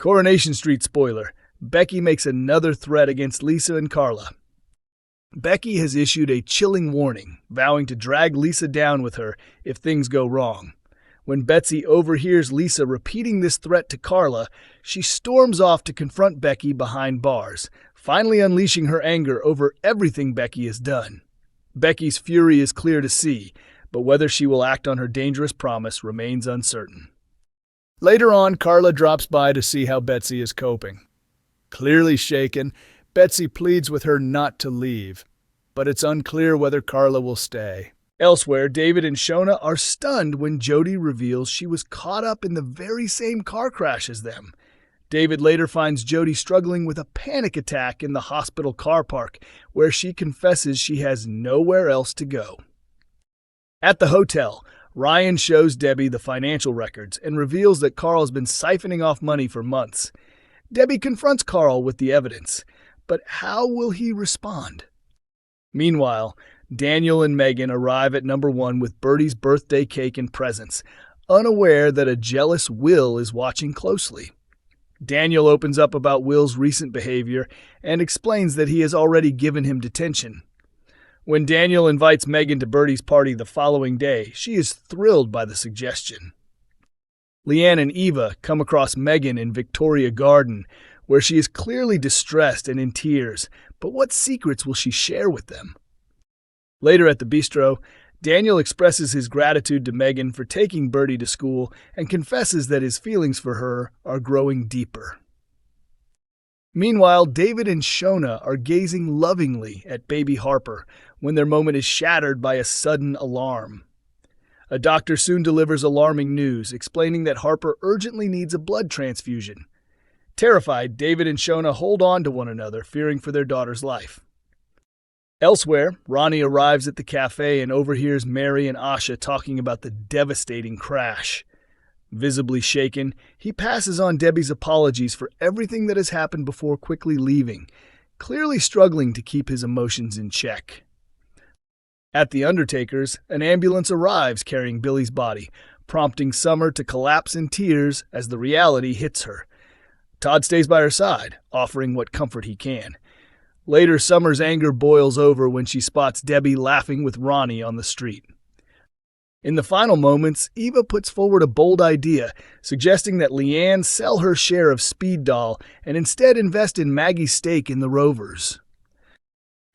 Coronation Street spoiler. Becky makes another threat against Lisa and Carla. Becky has issued a chilling warning, vowing to drag Lisa down with her if things go wrong. When Betsy overhears Lisa repeating this threat to Carla, she storms off to confront Becky behind bars, finally unleashing her anger over everything Becky has done. Becky's fury is clear to see, but whether she will act on her dangerous promise remains uncertain. Later on, Carla drops by to see how Betsy is coping. Clearly shaken, Betsy pleads with her not to leave, but it's unclear whether Carla will stay. Elsewhere, David and Shona are stunned when Jodie reveals she was caught up in the very same car crash as them. David later finds Jodie struggling with a panic attack in the hospital car park, where she confesses she has nowhere else to go. At the hotel, Ryan shows Debbie the financial records and reveals that Carl's been siphoning off money for months. Debbie confronts Carl with the evidence, but how will he respond? Meanwhile, Daniel and Megan arrive at number 1 with Bertie's birthday cake and presents, unaware that a jealous Will is watching closely. Daniel opens up about Will's recent behavior and explains that he has already given him detention. When Daniel invites Megan to Bertie's party the following day, she is thrilled by the suggestion. Leanne and Eva come across Megan in Victoria Garden, where she is clearly distressed and in tears, but what secrets will she share with them? Later at the bistro, Daniel expresses his gratitude to Megan for taking Bertie to school and confesses that his feelings for her are growing deeper. Meanwhile, David and Shona are gazing lovingly at baby Harper when their moment is shattered by a sudden alarm. A doctor soon delivers alarming news, explaining that Harper urgently needs a blood transfusion. Terrified, David and Shona hold on to one another, fearing for their daughter's life. Elsewhere, Ronnie arrives at the cafe and overhears Mary and Asha talking about the devastating crash. Visibly shaken, he passes on Debbie's apologies for everything that has happened before quickly leaving, clearly struggling to keep his emotions in check. At the Undertaker's, an ambulance arrives carrying Billy's body, prompting Summer to collapse in tears as the reality hits her. Todd stays by her side, offering what comfort he can. Later, Summer's anger boils over when she spots Debbie laughing with Ronnie on the street. In the final moments, Eva puts forward a bold idea, suggesting that Leanne sell her share of Speed Doll and instead invest in Maggie's stake in the Rovers.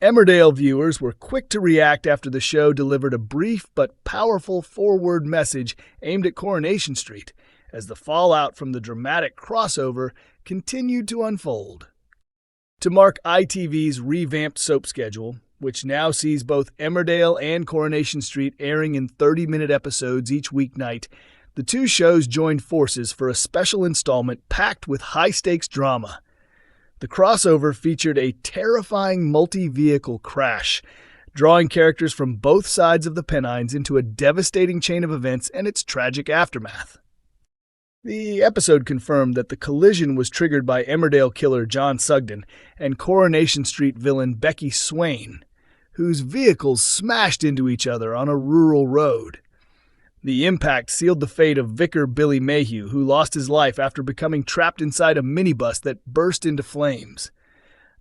Emmerdale viewers were quick to react after the show delivered a brief but powerful forward message aimed at Coronation Street, as the fallout from the dramatic crossover continued to unfold. To mark ITV's revamped soap schedule, which now sees both Emmerdale and Coronation Street airing in 30-minute episodes each weeknight, the two shows joined forces for a special installment packed with high-stakes drama. The crossover featured a terrifying multi-vehicle crash, drawing characters from both sides of the Pennines into a devastating chain of events and its tragic aftermath. The episode confirmed that the collision was triggered by Emmerdale killer John Sugden and Coronation Street villain Becky Swain, whose vehicles smashed into each other on a rural road. The impact sealed the fate of Vicar Billy Mayhew, who lost his life after becoming trapped inside a minibus that burst into flames.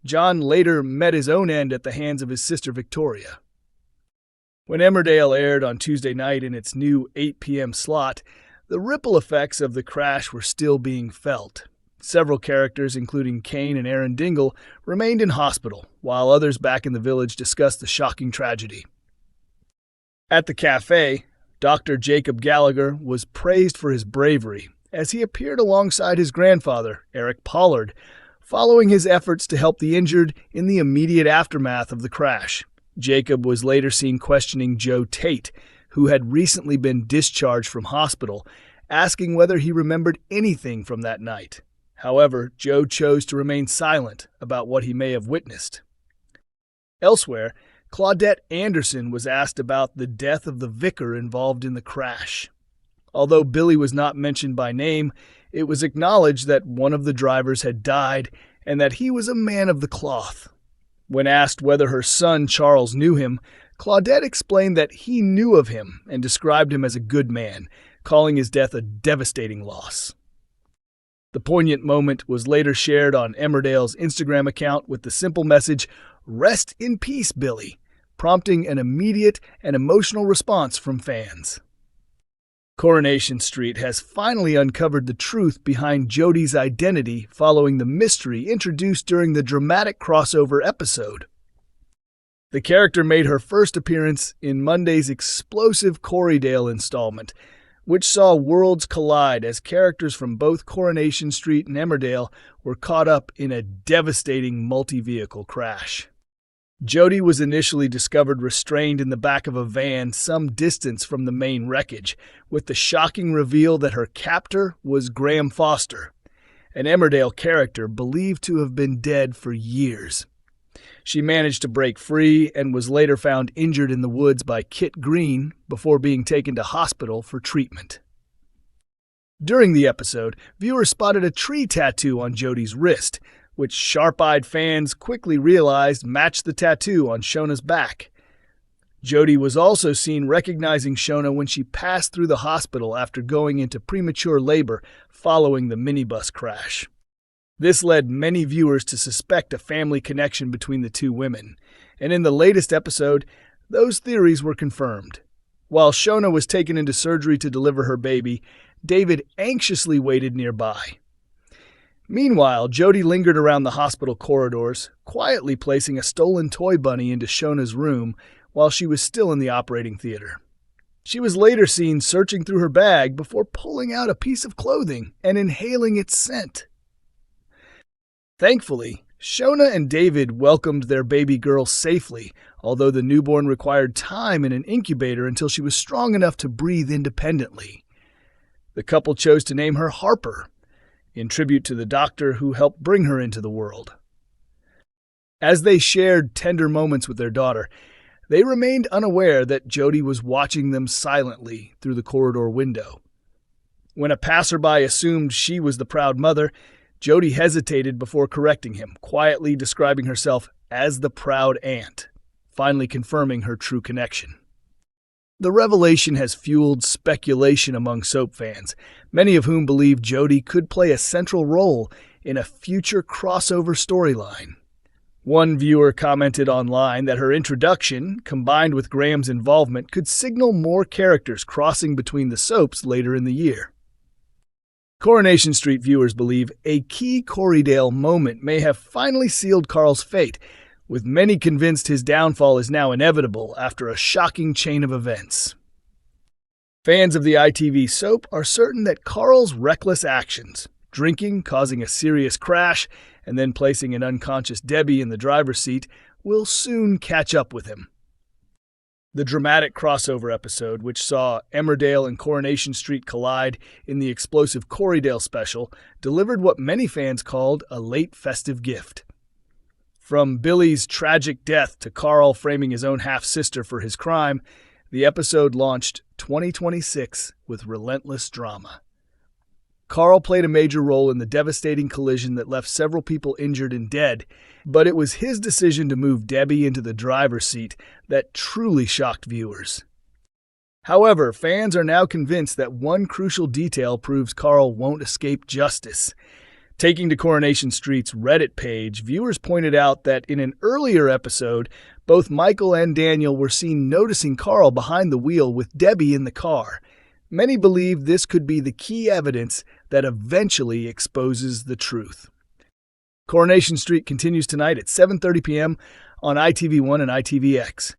John later met his own end at the hands of his sister Victoria. When Emmerdale aired on Tuesday night in its new 8 p.m. slot, the ripple effects of the crash were still being felt. Several characters, including Kane and Aaron Dingle, remained in hospital, while others back in the village discussed the shocking tragedy. At the cafe, Dr. Jacob Gallagher was praised for his bravery, as he appeared alongside his grandfather, Eric Pollard, following his efforts to help the injured in the immediate aftermath of the crash. Jacob was later seen questioning Joe Tate, who had recently been discharged from hospital, asking whether he remembered anything from that night. However, Joe chose to remain silent about what he may have witnessed. Elsewhere, Claudette Anderson was asked about the death of the vicar involved in the crash. Although Billy was not mentioned by name, it was acknowledged that one of the drivers had died and that he was a man of the cloth. When asked whether her son Charles knew him, Claudette explained that he knew of him and described him as a good man, calling his death a devastating loss. The poignant moment was later shared on Emmerdale's Instagram account with the simple message, "Rest in peace, Billy," prompting an immediate and emotional response from fans. Coronation Street has finally uncovered the truth behind Jodie's identity following the mystery introduced during the dramatic crossover episode. The character made her first appearance in Monday's explosive Corriedale installment, which saw worlds collide as characters from both Coronation Street and Emmerdale were caught up in a devastating multi-vehicle crash. Jodie was initially discovered restrained in the back of a van some distance from the main wreckage, with the shocking reveal that her captor was Graham Foster, an Emmerdale character believed to have been dead for years. She managed to break free and was later found injured in the woods by Kit Green before being taken to hospital for treatment. During the episode, viewers spotted a tree tattoo on Jodie's wrist, which sharp-eyed fans quickly realized matched the tattoo on Shona's back. Jodie was also seen recognizing Shona when she passed through the hospital after going into premature labor following the minibus crash. This led many viewers to suspect a family connection between the two women, and in the latest episode, those theories were confirmed. While Shona was taken into surgery to deliver her baby, David anxiously waited nearby. Meanwhile, Jodie lingered around the hospital corridors, quietly placing a stolen toy bunny into Shona's room while she was still in the operating theater. She was later seen searching through her bag before pulling out a piece of clothing and inhaling its scent. Thankfully, Shona and David welcomed their baby girl safely, although the newborn required time in an incubator until she was strong enough to breathe independently. The couple chose to name her Harper, in tribute to the doctor who helped bring her into the world. As they shared tender moments with their daughter, they remained unaware that Jodie was watching them silently through the corridor window. When a passerby assumed she was the proud mother, Jodie hesitated before correcting him, quietly describing herself as the proud aunt, finally confirming her true connection. The revelation has fueled speculation among soap fans, many of whom believe Jodie could play a central role in a future crossover storyline. One viewer commented online that her introduction, combined with Graham's involvement, could signal more characters crossing between the soaps later in the year. Coronation Street viewers believe a key Corriedale moment may have finally sealed Carl's fate, with many convinced his downfall is now inevitable after a shocking chain of events. Fans of the ITV soap are certain that Carl's reckless actions, drinking, causing a serious crash, and then placing an unconscious Debbie in the driver's seat, will soon catch up with him. The dramatic crossover episode, which saw Emmerdale and Coronation Street collide in the explosive Corriedale special, delivered what many fans called a late festive gift. From Billy's tragic death to Carl framing his own half-sister for his crime, the episode launched 2026 with relentless drama. Carl played a major role in the devastating collision that left several people injured and dead, but it was his decision to move Debbie into the driver's seat that truly shocked viewers. However, fans are now convinced that one crucial detail proves Carl won't escape justice. Taking to Coronation Street's Reddit page, viewers pointed out that in an earlier episode, both Michael and Daniel were seen noticing Carl behind the wheel with Debbie in the car. Many believe this could be the key evidence that eventually exposes the truth. Coronation Street continues tonight at 7:30 p.m. on ITV1 and ITVX.